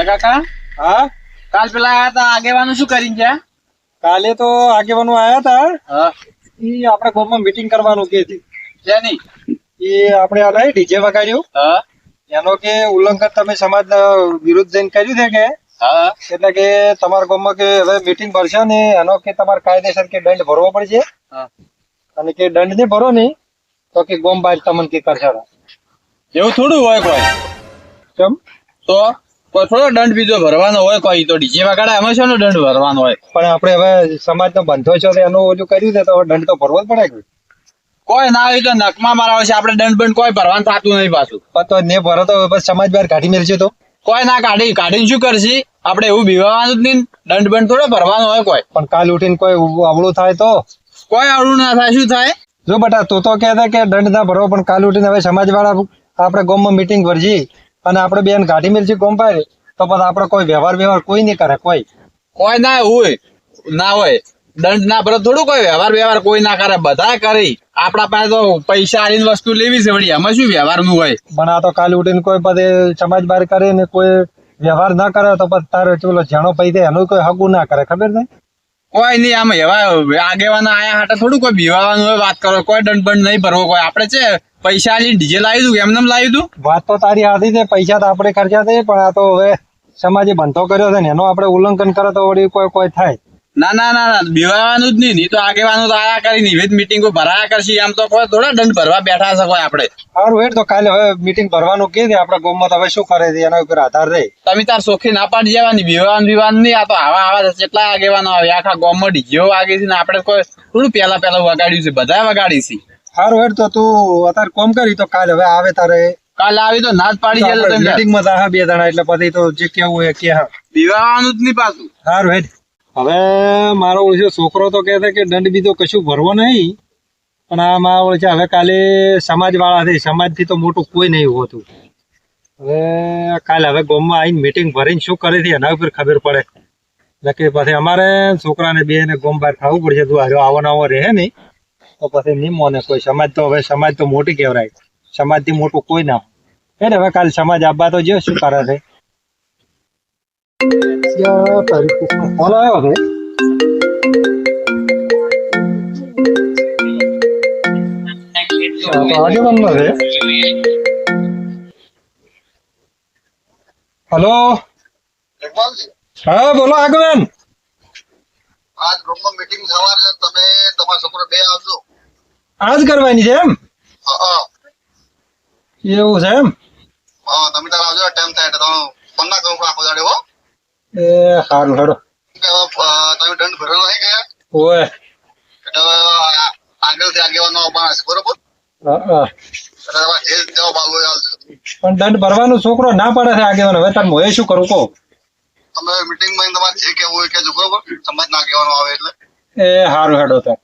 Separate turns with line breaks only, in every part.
એ કાકા
હા
કાલ પેલા આયા તા આગેવાનું શું કરીને ગયા?
કાલે તો આગેવાનો આયા હતા.
હા
ઈ આપણે ગામમાં મીટિંગ કરવાનું કે છે.
શેની?
ઈ આપણે આ ડીજે વગાડ્યું
હા
એનો કે ઉલ્લંઘન તમે સમાજ વિરુદ્ધ જઈને કર્યું છે કે
હા
એટલે કે તમારા ગામમાં કે હવે મીટિંગ ભરશે ને એનો કે તમારે કાયદેસર કે દંડ ભરવો પડશે
હા.
અને કે દંડ નહીં ભરો ને તો કે ગામ બહાર તમને કે કરશે.
એવું થોડું હોય કોઈ
કેમ?
તો કોઈ થોડો દંડ બીજો ભરવાનો હોય કોઈ તો ડીજે વગાડે એમાં શેનો દંડ ભરવાનો હોય?
પણ આપણે હવે સમાજનો બંધો છે તો એનું ઓલું કર્યું છે તો હવે દંડ તો ભરવો જ પડે કે.
કોઈ ના હોય તો નકમાં મારાવે છે આપણે દંડ બંડ કોઈ ભરવાનું થતું નહીં પાછું.
પણ તો ને ભરો તો બસ સમાજ બહાર કાઢી મેળશે તો.
કોઈ ના કાઢીને શું કરશી? આપણે એવું બીવાનું જ નહીં. દંડ બંડ થોડો ભરવાનો હોય કોઈ.
પણ કાલ ઉઠીને કોઈ અવળું થાય તો
કોઈ અવળું ના થાય શું થાય?
જો બેટા તું તો કહેતા કે દંડ ના ભરવો પણ કાલ ઉઠીને હવે સમાજ વાળા આપણે ગામમાં મીટિંગ ભરજી અને આપણે બેન કાઢી મેળજી ગામ બહાર તો પછી આપણે કોઈ વ્યવહાર કોઈ નહીં કરે કોઈ.
કોઈ ના હોય ના હોય દંડ ના ભરે થોડું કોઈ વ્યવહાર કોઈ ના કરે. બધા કરી આપડા પાસે તો પૈસા આલીને વસ્તુ લેવી છે વળી એમાં શું વ્યવહાર નું હોય?
પણ આ તો કાલ ઉઠીને કોઈ પછી સમાજ બહાર કરે ને કોઈ વ્યવહાર ના કરે તો પછી તારે પેલો જેનો પૈસા એનું કોઈ હગું ના કરે ખબર નહીં.
કોઈ નહીં આમ એવા આગેવાના આયા હાટે થોડું કોઈ બીવાનું હોય વાત કરો. કોઈ દંડ બંડ નહીં ભરવો કોઈ. આપડે છે પૈસા આલીને ડીજે લાવી દઉં એમને લાવી દઉં.
વાત તો તારી હાથી છે પૈસા તો આપણે ખર્ચા છે પણ આ તો હવે સમાજે બંધો કર્યો છે ને એનો આપણે ઉલ્લંઘન કરે તો વળી કોઈ થાય.
ના ના ના ના બીવાનું જ નહીં તો આગેવાનું તો આયા કરી નિવેદ મિટિંગો ભરાયા કરશી. આમ તો કોઈ થોડા દંડ ભરવા બેઠા છે કોઈ આપણે.
સારું હેડ તો કાલે હવે મીટિંગ ભરવાનું કે છે આપણા ગામમાં તો હવે શું કરે છે એના ઉપર આધાર રહે.
તમે તાર સોખી ના પાડી જવાની બીવાનું નહીં. આ તો આવા કેટલા આગેવાનો આવે આખા ગામમાં ડીજેઓ વાગે છે ને આપણે કોઈ થોડું પેલા વગાડ્યું છે બધા વગાડી છે.
સારું હેડ તો તું અત્યારે કોમ કરી તો કાલે હવે આવે તારે
કાલે આવી તો ના જ પાડી જાય તમે
મીટિંગમાં તો બે જણા એટલે પછી તો જે કેવું હોય કે હા
બીવાનું જ નહીં પાછું.
સારું હેડ હવે મારો ઓળખ્યો છોકરો તો કહે છે કે દંડ બીજો કશું ભરવો નહીં પણ આ મારા ઓળખ્યા હવે કાલે સમાજ વાળા છે સમાજથી તો મોટું કોઈ નહીં હોતું. હવે કાલે હવે ગામમાં આવીને મીટિંગ ભરીને શું કરે છે એના ઉપર ખબર પડે એટલે કે પછી અમારે છોકરાને બે ને ગામ બહાર થવું પડશે. તું હારો આવો નવો રહે નહીં તો પછી નહીં મોને કોઈ. સમાજ તો હવે સમાજ તો મોટી કહેવાય. સમાજથી મોટું કોઈ ના હોય. હવે કાલે સમાજ આપવા તો જો શું કરે છે. ફોન આવ્યો છે. આગેવાનનો છે. હલો હા બોલો આગેવાન.
આજ ગ્રુપમાં મીટિંગ થવાની છે તમે તમારા છોકરો બે આવજો.
આજ કરવાની છે એમ?
હા
એવું છે એમ?
હા તમે તાર આવજો ટાઈમ થાય એટલે તમે ફોન ના કરું આખો દાડે હો.
એ સારું હેડો.
તમે દંડ ભરેલો નહીં ગયા
ઓય
એટલે આગળથી આગેવાનો આવવાના છે બરોબર.
હા
એટલે તમારે જે જવાબ આવવો એ આવજો.
પણ દંડ ભરવાનો છોકરો ના પડે છે આગેવાન. હવે તાર મોએ શું કરું કહો.
તમે મીટિંગમાં તમારે જે કહેવું હોય કહેજો બરોબર. સમાજ ના આગેવાનો આવે એટલે
એ સારું હેડો તાર.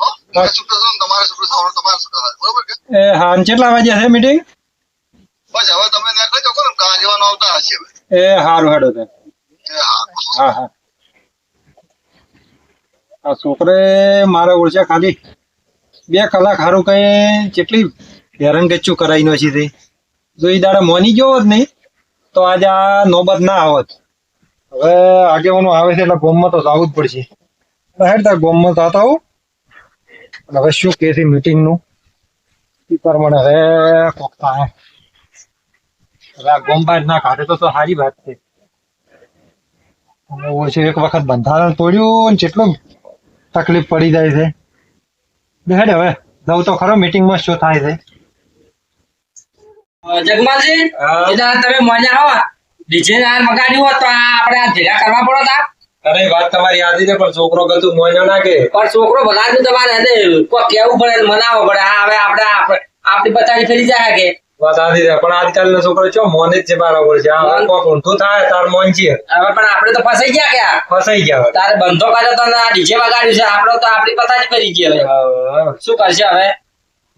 હો તમે છૂટો છો ને તમારે છૂટું થવાનું તમારે છૂટો થાય બરોબર કે.
એ હા કેટલા વાગ્યા છે મીટિંગ?
બસ હવે તમે ત્યાં કહી દો ને તો આગેવાનો આવતા હશે હવે.
એ સારું હેડો તાર.
એ હા
હા હા આ છોકરે મારે ઓળખ્યા ખાલી 2 કલાક સારું કઈ કેટલી હેરાનગચ્ચું કરાવી નથી તે. જો એ દાડા મોની ગયો હોત નહીં તો આજે આ નોબત ના આવત. હવે આગેવાનો આવે છે એટલે ગોમમાં તો જવું જ પડશે. હેડ તાર ગોમમાં તો આવું અને હવે શું કે છે મીટિંગનું એ પ્રમાણે હવે કોક થાય. હવે આ ગોમ બહાર ના કાઢે તો સારી વાત છે. ઓછું એક વખત બંધારણ તોડ્યું ને કેટલું તકલીફ પડી જાય છે. હેડ હવે જવું તો ખરો મીટિંગમાં શું થાય છે.
જગમાલજી એટલે તમે મજા આવો ડીજે ના મગાડ્યું હોત તો આપણે આ ભેગા કરવા પડો તા.
અરે વાત તમારી યાદ છે પણ છોકરો કતું મોજો ના કે
પણ છોકરો ભલાનું તમારે હે કોઈ કેવું પડે ને મનાવવો પડે. આ હવે આપણે આપણી પથારી ફેરી જાય કે
વાત સાચી છે પણ આજકાલનો છોકરો ચો મોને જ છે બરાબર છે. આ કોક ઊંધું થાય તાર મોન છે.
હવે પણ આપણે તો ફસાઈ ગયા કે
ફસાઈ ગયા
તારે બંધો કર્યો તો આ ડીજે વગાડ્યું છે આપણે તો આપણી પથારી ફેરી ગઈ. હવે શું કરશે હવે?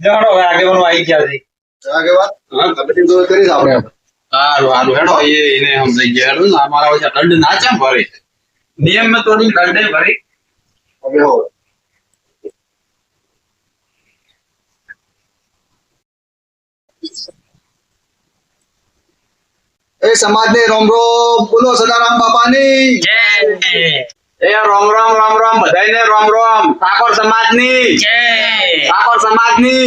જણો હવે આગેવાનો આવી ગયા છે.
આગેવાન હા મીટિંગ તો કરી જ આપણે.
સારું હેડો એને સમજાઈ ગયા હેડો. અમારા ઓછા દંડ ના ચા ભરે નિયમ મેં તોડી દંડ ભરી
હવે હો એ સમાજને રોમ રોમ, બોલો સદારામ બાપાની.
એ રોમ રોમ રોમ રોમ બધાયને રોમ રોમ. ઠાકોર સમાજની ઠાકોર સમાજની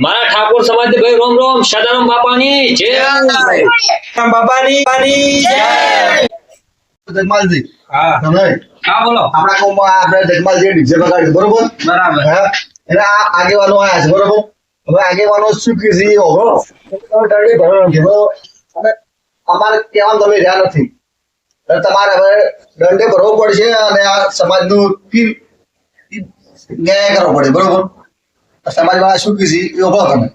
મારા ઠાકોર સમાજ ભાઈ રોમ રોમ સદારામ બાપાની જય.
બાપાની
જગમાલજી,
હા
તમે
હા બોલો.
આપણા ગામમાં આપણે જગમાલજી ડીજે વગાડ્યું, બરોબર?
બરાબર.
હા, એના આગેવાનો આયા છે, બરોબર? હવે આગેવાનો શું કે છે એ હોભળો. તમે દંડે ભરવાનો છે, બરોબર? અને અમારે કહેવાનું તમે રહ્યા નથી. એટલે તમારે હવે દંડે ભરવો પડશે અને આ સમાજનું ન્યાય કરવો પડે, બરોબર? સમાજવાળા શું કે છે એ હોભળો તમે.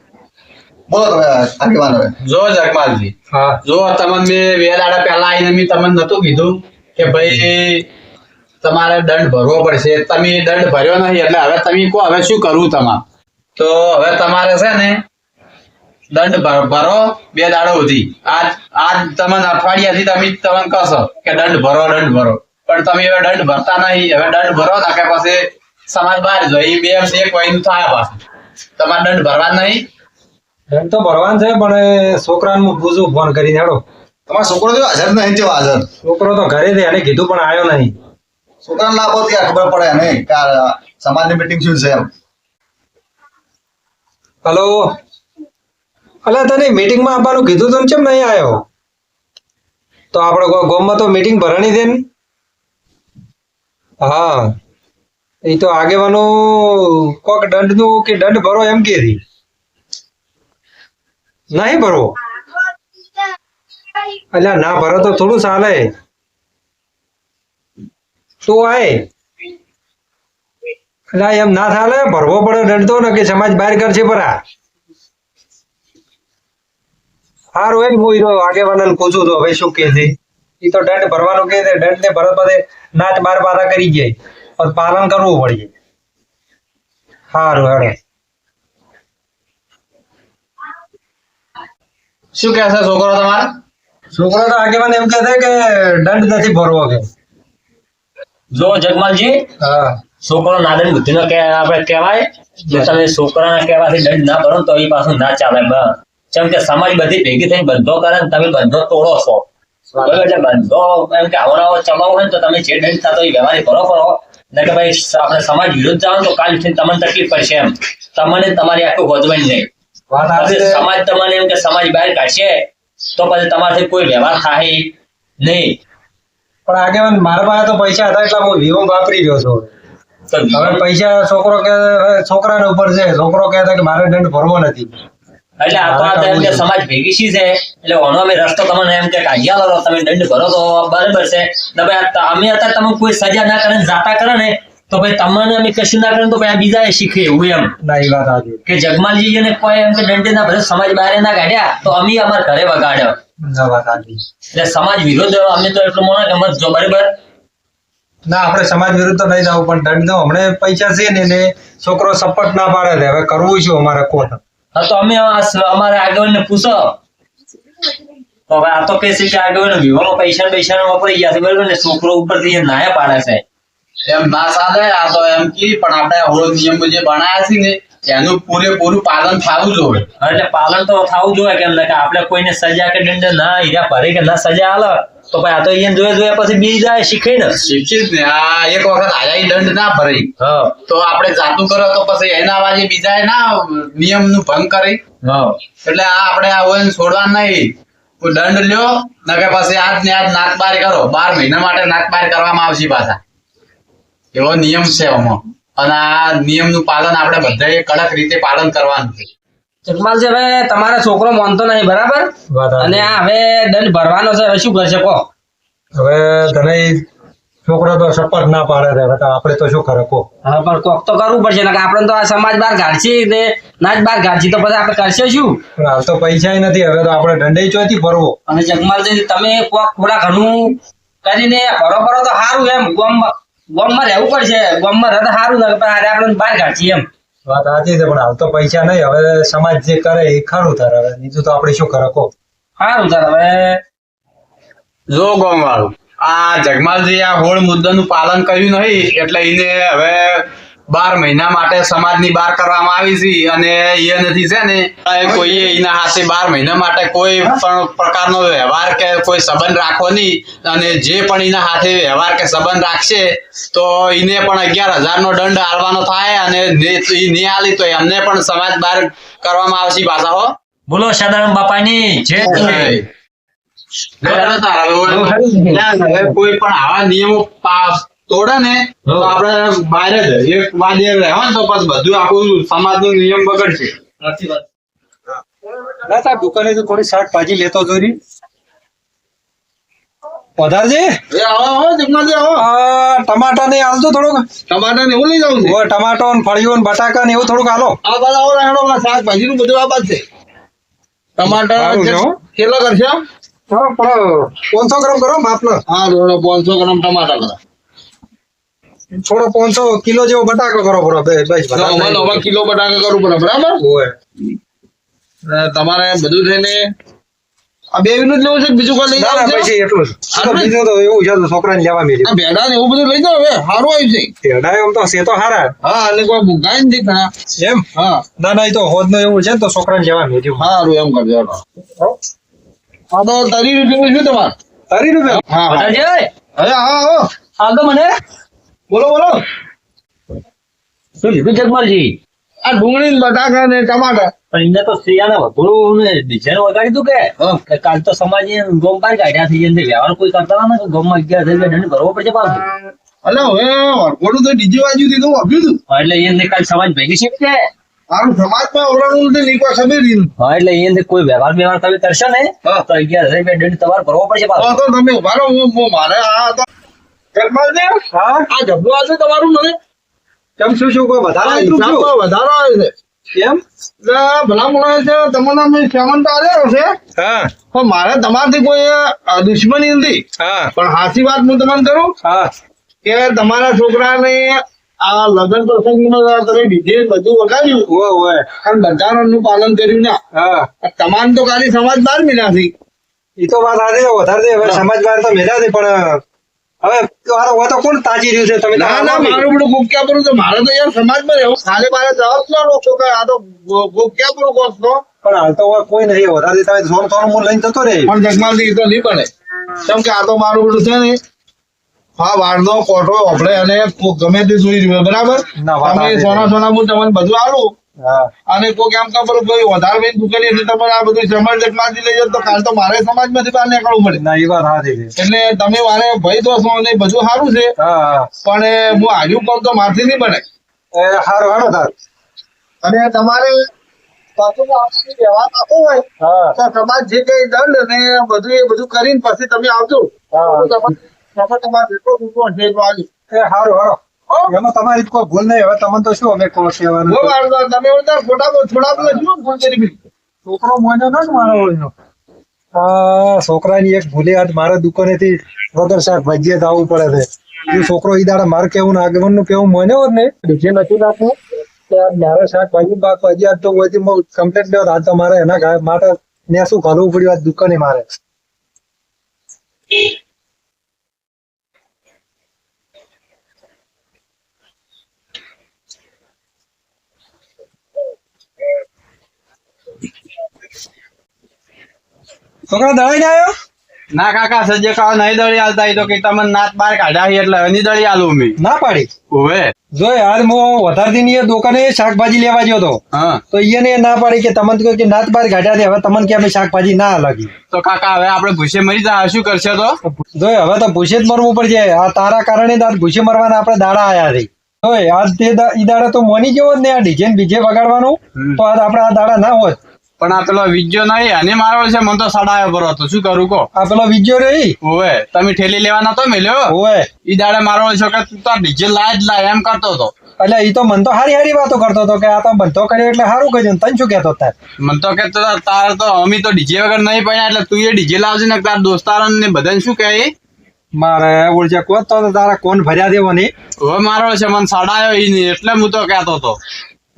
બોલો તમે આગેવાનો.
જો જગમાલજી,
હા
જો તમને મેં 2 દાડા પહેલા આવીને મેં તમને નતું કીધું કે ભાઈ તમારે દંડ ભરવો પડશે. તમે દંડ ભર્યો નહીં એટલે હવે તમે કહો હવે શું કરવું તમારે? તો હવે તમારે છે ને દંડ ભરો 2 દાડા સુધી. આજ તમને અઠવાડિયાથી તમે કહેશો કે દંડ ભરો. પણ તમે હવે દંડ ભરતા નહીં. હવે દંડ ભરો ને કે પછી સમાજ બહાર જાય. એ 2 માં 1 વયનું થાય પાછું. તમારે દંડ ભરવા નહીં.
એમ તો ભરવાનું છે પણ એ છોકરાને હું પૂછું ફોન કરીને હેડો.
તમારો છોકરો જો હાજર નહીં છે, હાજર
છોકરો તો ઘરે છે એને કીધું પણ આવ્યો નહીં.
છોકરાને ના બહુ ત્યાં ખબર પડે ને કે આ સમાજની મીટિંગ શું છે એમ.
હલો, અલા તને મીટિંગમાં આવવાનું કીધું તું ને કેમ નહીં આવ્યો? તો આપણે ગામમાં તો મીટિંગ ભરવાની છે ને. હા એ તો આગેવાનું કોક દંડનું કે દંડ ભરો એમ કે નહીં ભરવો. અલ્યા ના ભરો તો થોડું ચાલે. તું આય અલ્યા એમ ના ચાલે, ભરવો પડે દંડ તો ને કે સમાજ બહાર કરશે પરા. સારું એમ હું આગેવાનને પૂછું તો હવે શું કે છે. એ તો દંડ ભરવાનું કે છે, દંડ ને ભરત બધે નાચ બાર પાછા કરી જાય પણ પાલન કરવું પડે. સારું હેડો.
શું કહે છે છોકરો તમારે?
છોકરો તો આગેવાન એમ કહે છે કે દંડ નથી ભરવો કે.
જો જગમાલજી,
હા
છોકરો નાદન બુદ્ધિ નો આપણે કહેવાય. જો તમે છોકરાના કહેવાથી દંડ ના ભરો ને તો એ પાછું ના ચાલે. જેમ કે સમાજ બધી ભેગી થઈને બંધો કરે ને તમે બંધો તોડો છો, બરાબર? એટલે બંધો એમ કે આવો ચલાવો હોય ને તો તમે જે દંડ થતો એ વ્યવહાર કરો ને કે ભાઈ આપણે સમાજ વિરુદ્ધ જાઓ તો કાલ ઉઠીને તમને તકલીફ પડશે. એમ તમને તમારી આખું ગોજવાઈ નહીં.
વાત સાચી છે.
સમાજ તમને એમ કે સમાજ બહાર કાઢશે તો પછી તમારાથી કોઈ વ્યવહાર થાય નહીં.
પણ આગેવાન મારા પાસે તો પૈસા હતા એટલે હું વીમો વાપરી રહ્યો છું.
તો
હવે પૈસા છોકરો કે છોકરાને ઉપર છે. છોકરો કહે છે કે મારે દંડ ભરવો નથી.
એટલે આ તો આ એમ કે સમાજ ભેગી શી છે એટલે ઓનો અમે રસ્તો તમને એમ કે કાઢ્યા લો તમે દંડ ભરો તો બરાબર છે ને ભાઈ. અમે અત્યારે તમે કોઈ સજા ના કરે ને જાતા કરે ને તો ભાઈ તમને અમે કશું ના કરે તો ભાઈ આ બીજા શીખે એવું એમ
ના એ વાત સાચી.
કે જગમાલજી ને કોઈ એમ કે દંડ ના ભરે સમાજ બહાર ના કાઢ્યા તો અમે અમારા ઘરે વગાડ્યો.
ના વાત સાચી.
એટલે સમાજ વિરોધ અમે તો એટલું મોણા કે મત જો બરાબર.
ના આપણે સમાજ વિરુદ્ધ તો નહીં જવું પણ દંડ તો હમણાં પૈસા છે ને એને છોકરો સપોર્ટ ના પાડે છે. હવે કરવું શું અમારે કોણ?
હા તો અમે અમારે આગળ પૂછો તો હવે આ તો કે છે કે આગળ વિવાનો પૈસા વાપરી ગયા છે બરાબર ને. છોકરો ઉપરથી નાયા પાડે છે.
એમ ના ચાલે. આ તો એમ કે પણ આપણે આવડો નિયમો જે બનાયા છે ને એનું પૂરેપૂરું પાલન થવું જોઈએ.
હા, એટલે પાલન તો થવું જોઈએ. કેમ કે આપણે કોઈને સજા કે દંડ ના હીરા ભરે કે ના સજા આલે તો ભાઈ આ તો અહીંયા જોયા પછી બીજા શીખે ને.
શિક્ષિત ને આ એક વખત આયા દંડ ના ભરે
હા
તો આપણે જાતું કરો તો પછી એના અવાજે બીજા ના નિયમનું ભંગ કરે.
હા
એટલે આ આપણે આ હોય છોડવા નહીં. કોઈ દંડ લ્યો નકે પછી આજ ને આજ નાકબાર કરો. 12 મહિના માટે નાકબાર કરવામાં આવશે પાછા. એવો નિયમ છે આમાં. અને આ નિયમનું પાલન આપણે બધાએ કડક રીતે પાલન કરવાનું છે.
જગમાલજી, હવે તમારો છોકરો માનતો નહીં બરાબર
વાત સાચી.
અને આ હવે દંડ ભરવાનો છે. હવે શું કરશે કહો?
હવે તને છોકરો તો સપોર્ટ ના પાડે છે. હવે તો આપણે તો શું કરે કો?
હા પણ કોક તો કરવું પડશે ને. આપણે તો આ સમાજ બહાર કાઢશી ને ના જ બહાર કાઢશી તો પછી આપણે કરશે શું?
પણ હાલ તો પૈસા નથી. હવે તો આપણે દંડે ચોથી ભરવો.
અને જગમાલજી, તમે કોક થોડા ઘણું કરીને ભરો તો સારું. એમ ગામમાં રહેવું પડશે. ગામમાં રહે તો સારું ને આપણે બહાર કાઢશી એમ.
વાત સાચી છે પણ હાલ તો પૈસા નહીં. હવે સમાજ જે કરે એ ખરું તારે. હવે બીજું તો આપણે શું કરે કો?
સારું સર. હવે
જો ગામવાળું આ જગમાલજી આ હોળ મુદ્દાનું પાલન કર્યું નહીં એટલે એને હવે 12 મહિના માટે સમાજની બહાર કરવામાં આવી છે અને એ નથી છે ને કોઈએ એના હાથે 12 મહિના માટે કોઈ પણ પ્રકારનો વ્યવહાર કે કોઈ સંબંધ રાખવો નહીં અને જે પણ એના હાથે વ્યવહાર કે સંબંધ રાખશે તો એને પણ 11,000 નો દંડ આલવાનો થાય અને નહીં આલી તો એમને પણ સમાજ બહાર કરવામાં આવશે પાછા હો.
બોલો સદારામ બાપાની જય
હવે કોઈ પણ આવા નિયમો તોડે ને તો આપણે બહાર જ એક વાત એ રહેવા તો પછી બધું આખું સમાજનો નિયમ બગડશે.
ના સાહેબ દુકાને તો થોડી શાકભાજી લેતો જોરી વધારજે. ટમાટા ને હાલજો થોડુંક.
ટમાટર ને એવું લઈ જાઉં
ઓય ટમાટો ને ફળિયું ને બટાકા ને એવું થોડુંક હાલો.
આ બધા આવો રહેણો શાકભાજી નું બધું આ બાદ છે. ટમાટર
સારું છે હો.
કેટલા કરશે?
થોડો 500 ગ્રામ કરો માપનો.
હા 500 ગ્રામ ટમાટર કરો.
થોડો 500 કિલો જેવો બટાકો કરો બરો બસ
હવે કિલો બટાકા કરવું પડે બરાબર.
ઓય
તમારે બધું થઈને આ 2 મિનિટ લેવું છે કે બીજું કોઈ લઈ
ના
જાવ
ના પછી એટલું જ. આ તો બીજું તો એવું છે તો છોકરાને લેવા મેલી.
ભેડા ને એવું બધું લઈ જાવ હવે સારું આવ્યું છે.
ઢેડા એમ તો છે તો હારા
હા અને કોઈ ભૂખાય નથી ઘણા.
એમ.
હા
ના ના એ તો હોદ નો એવું છે ને તો છોકરાને લેવા મેલ્યું.
સારું એમ કરજો હેડો. હા તો 30 રૂપિયા શું તમારે?
30 રૂપિયા.
હા હા
બધાજી,
હવે હા હો
હાલ તો મને
બોલો બોલો.
શું લીધું જગમાલજી?
આ ડુંગળી ને બટાકા ને ટમાટર.
પણ એને તો સિયાને વઘોડું ને ડિઝાઇન વગાડી તું કે કાલ તો સમાજે ગોમ બહાર કાઢ્યા થઈ જાય વ્યવહાર કોઈ કરતા ના ગોમમાં 11,000 દંડ ભરવો પડશે પાછું.
અલે હવે વરઘોડું તો ડીજે બાજુ થી તો વાપ્યું હતું.
હા, એટલે એને કાલ સમાજ ભેગી શીખશે.
મારું સમાજમાં ઓરડું નથી નીકળવા ખબર નહીં.
હા, એટલે એને કોઈ વ્યવહાર તમે કરશો ને તો 11,000 દંડ તમારે ભરવો પડશે
તો
પાછો.
તો તમે ઉભા રહો મારે આ તો જગમાલજી,
હા
આ જબલું આવશે તમારું મને
કેમ શું કોઈ વધારે
આ
લીધું છું?
હિસાબમાં વધારો આવે છે
એમ.
એટલે ભલા મોણા છે તમને મેં સેવન તો આલેલો છે
હા
પણ મારે તમારથી કોઈ દુશ્મની નથી.
હા
પણ સાચી વાત હું તમને કરું
હા
કે તમારા છોકરાને આ લગ્ન પ્રસંગમાં તમે ડીજે બધું વગાડ્યું
ઓય ઓય
અને બંધારણનું પાલન કર્યું ના.
હા
તમામ તો ખાલી સમાજ બહાર મિલ્યા છે.
એ તો વાત આજે વધારે છે. હવે સમાજવાર તો મેળ્યા છે પણ હવે મારો હોય તો કોણ તાજી રહ્યું છે તમે
ના ના મારું બધું ગોક્યા પૂરું તો મારે તો યાર સમાજમાં રહેવું ખાલી મારે જવાબ ના રોકો કે આ તો ગોક્યા પૂરું કોસ્તો.
પણ હાલ તો હવે કોઈ નહીં વધારે તમે સોનું સોનું મૂળ લઈને જતો રે.
પણ જગમાલજી એ તો નહીં બને કેમ કે આ તો મારું બધું છે ને હા વાળનો કોઠો ઓફળે અને ગમે તે જોઈ રહ્યું બરાબર.
ના, વાત
તમે
સાચી છે.
સોના સોના હું તમને બધું આલું
હા
અને કોઈ એમ ખબર કોઈ વધારે બેન દુકાની એટલે તમારે આ બધું સમાજ જગમાલજી લઈ જાવ તો કાલ તો મારે સમાજમાંથી બહાર નીકળવું પડે.
ના એ વાત સાચી છે.
એટલે તમે મારે ભય તો છો ને બધું સારું છે
હા હા
પણ હું હાર્યું પણ તો મારથી નહીં બને.
એ હારું હારો તાર.
અને તમારે પાછું આપણી વ્યવહાર આપવો હોય
હા
તો સમાજ જે કઈ દંડ ને બધું એ બધું કરીને પછી તમે આવજો.
હા.
તો તમારે જેટલો દૂધો હશે એટલો આવી.
એ હારું હારો. એમાં તમારી કોઈ ભૂલ નહીં. હવે તમને તો શું અમે કહો કહેવાનું
બહુ વાંધો નહીં. તમે બધા થોડા બધા શું ભૂલ કરી બી?
છોકરો મોનો ના મારો હોય છોકરાની એક ભૂલે આજ મારા દુકાનેથી વગર શાકભાજી જ આવવું પડે છે. એ છોકરો ઈ દાડા મારે કેવું ને આગળ નું કેવું મોને હોત ને બીજે નથી નાખવું તો આજ મારે શાકભાજી બાકભાજી આજ તો હોય કમ્પ્લેટ લેવો આજ તો મારે એના માટે ને શું ઘાલવું પડ્યું આજ દુકાને મારે. છોકરા દળાઈ આવ્યો
ના કાકા સજ્જે કાવા નહીં દળી આલતા એ તો કે તમને નાત બહાર કાઢ્યા છે એટલે હવે નહીં દળી આલું મેં.
ના પાડી
ઓવે
જો યાર હું વધારે ની દુકાને શાકભાજી લેવા ગયો હતો
હા
તો એને ના પાડી કે તમને કહ્યું કે નાત બાર કાઢ્યા છે હવે તમને કે અમે શાકભાજી ના લાગી.
તો કાકા હવે આપણે ભૂસે મરી જાય શું કરશે તો?
જો હવે તો ભૂસે જ મરવું પડશે. આ તારા કારણે જ આજ ભૂસે મરવાના આપણે દાડા આયા છે. જોઈ આજ તે ઈ દાડા તો મોની જેવો જ ને આ ડીજે બીજે વગાડવાનું તો આજ આપણે આ દાડા ના હોત.
પણ આ પેલો વિજ્યો નહીં અને મારો છે મને તો સડાયો બરો હતો શું કરું કહો?
આ પેલો વિજ્યો રહી
ઓવે તમે ઠેલી લેવા નતો મેલ્યો
હોય
ઈ દાડે મારો છો કે તું તો ડીજે લાય જ લાય એમ કરતો હતો.
એટલે ઈ તો મન તો હારી હારી વાતો કરતો હતો કે આ તો બંધો કર્યો એટલે સારું કર્યું. તને શું કહેતો તાર?
મને તો કે તાર તો અમી તો ડીજે વગર નહીં પડ્યા એટલે તું એ ડીજે લાવજે ને તાર દોસ્તારો ને બધાને શું કહે?
મારે ઓળજે કોત તો તારા કોણ ભર્યા દેવો નહીં.
હવે મારો છે મને સડાયો ઈ નહીં એટલે હું તો કહેતો હતો.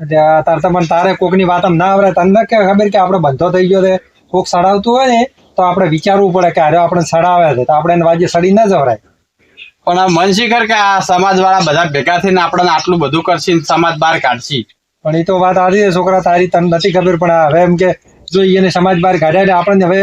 એટલે તાર તો પણ તારે કોકની વાત ના આવડે. તને કે ખબર કે આપણે બંધો થઈ ગયો છે કોક સડાવતું હોય ને તો આપણે વિચારવું પડે કે અરે આપણે સડાવ્યા છે તો આપણે એને વાજે સડી ના જવરાય.
પણ આ મન શી કર કે આ સમાજ વાળા બધા ભેગા થઈને આપણને આટલું બધું કરશે ને સમાજ બહાર કાઢશે.
પણ એ તો વાત સારી છે છોકરા તારી, તને નથી ખબર, પણ હવે એમ કે જો એને સમાજ બહાર કાઢ્યા એટલે આપણને હવે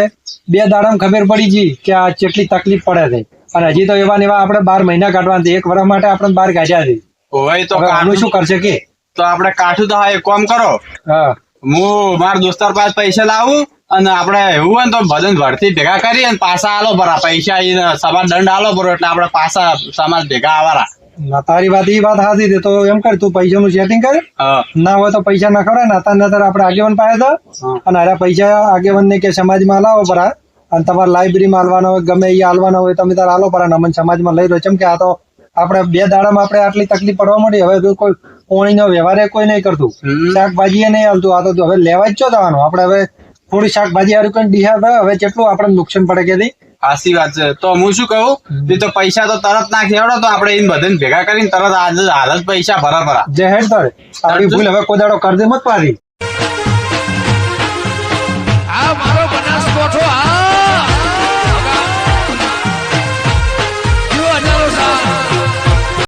2 દાડામાં ખબર પડી ગઈ કે આ કેટલી તકલીફ પડે છે. અને હજી તો એવા ને એવા આપણે 12 મહિના કાઢવાના છે, 1 વર્ષ માટે આપણે બહાર કાઢ્યા છે.
હોય તો
હવે આનું શું કરશે કે?
તો આપણે કાઠું તો હા એક કામ કરો,
હા
હું મારા દોસ્તાર પાસે પૈસા લાવું અને આપણે એવું હોય ને તો ભજન ભરતી ભેગા કરી અને પાછા આલો ભરા પૈસા ઈ સમાજ દંડ આલો ભરો એટલે આપણે પાછા સમાજ ભેગા આવારા.
ના, તારી વાત એ વાત સાચી છે. તો એમ કર, તું પૈસાનું સેટિંગ કર.
હા
ના હોય તો પૈસા ના ખરા ને અત્યારે આપણે આગેવાન પાસે હતા અને આરા પૈસા આગેવાન ને કે સમાજમાં લાવો પરા અને તમારે લાઇબ્રેરીમાં હાલવાના હોય ગમે એ હાલવાના હોય તમે તારે હાલો પરા, અમને સમાજમાં લઈ લો. ચમ કે આ તો આપણે 2 દાડામાં આપણે આટલી તકલીફ પડવા માંડી. હવે તો કોઈ પોણીનો વ્યવહાર કોઈ નહીં કરતું, શાકભાજી નહીં હાલતું. આ તો હવે લેવા જ છો જવાનું આપણે. હવે થોડી શાકભાજી હારું કોઈ ડીહા હવે કેટલું આપણે નુકસાન પડે કે નહીં?
સાચી વાત છે. તો હું શું કહું, એ તો પૈસા તો તરત નાખી આવડો તો આપણે એને બધાને ભેગા કરીને તરત આજે હાલ જ પૈસા ભરા ભરા.
જે હેડ તારે આપણી ભૂલ હવે કોઈ દાડો કરજે મત પાડી.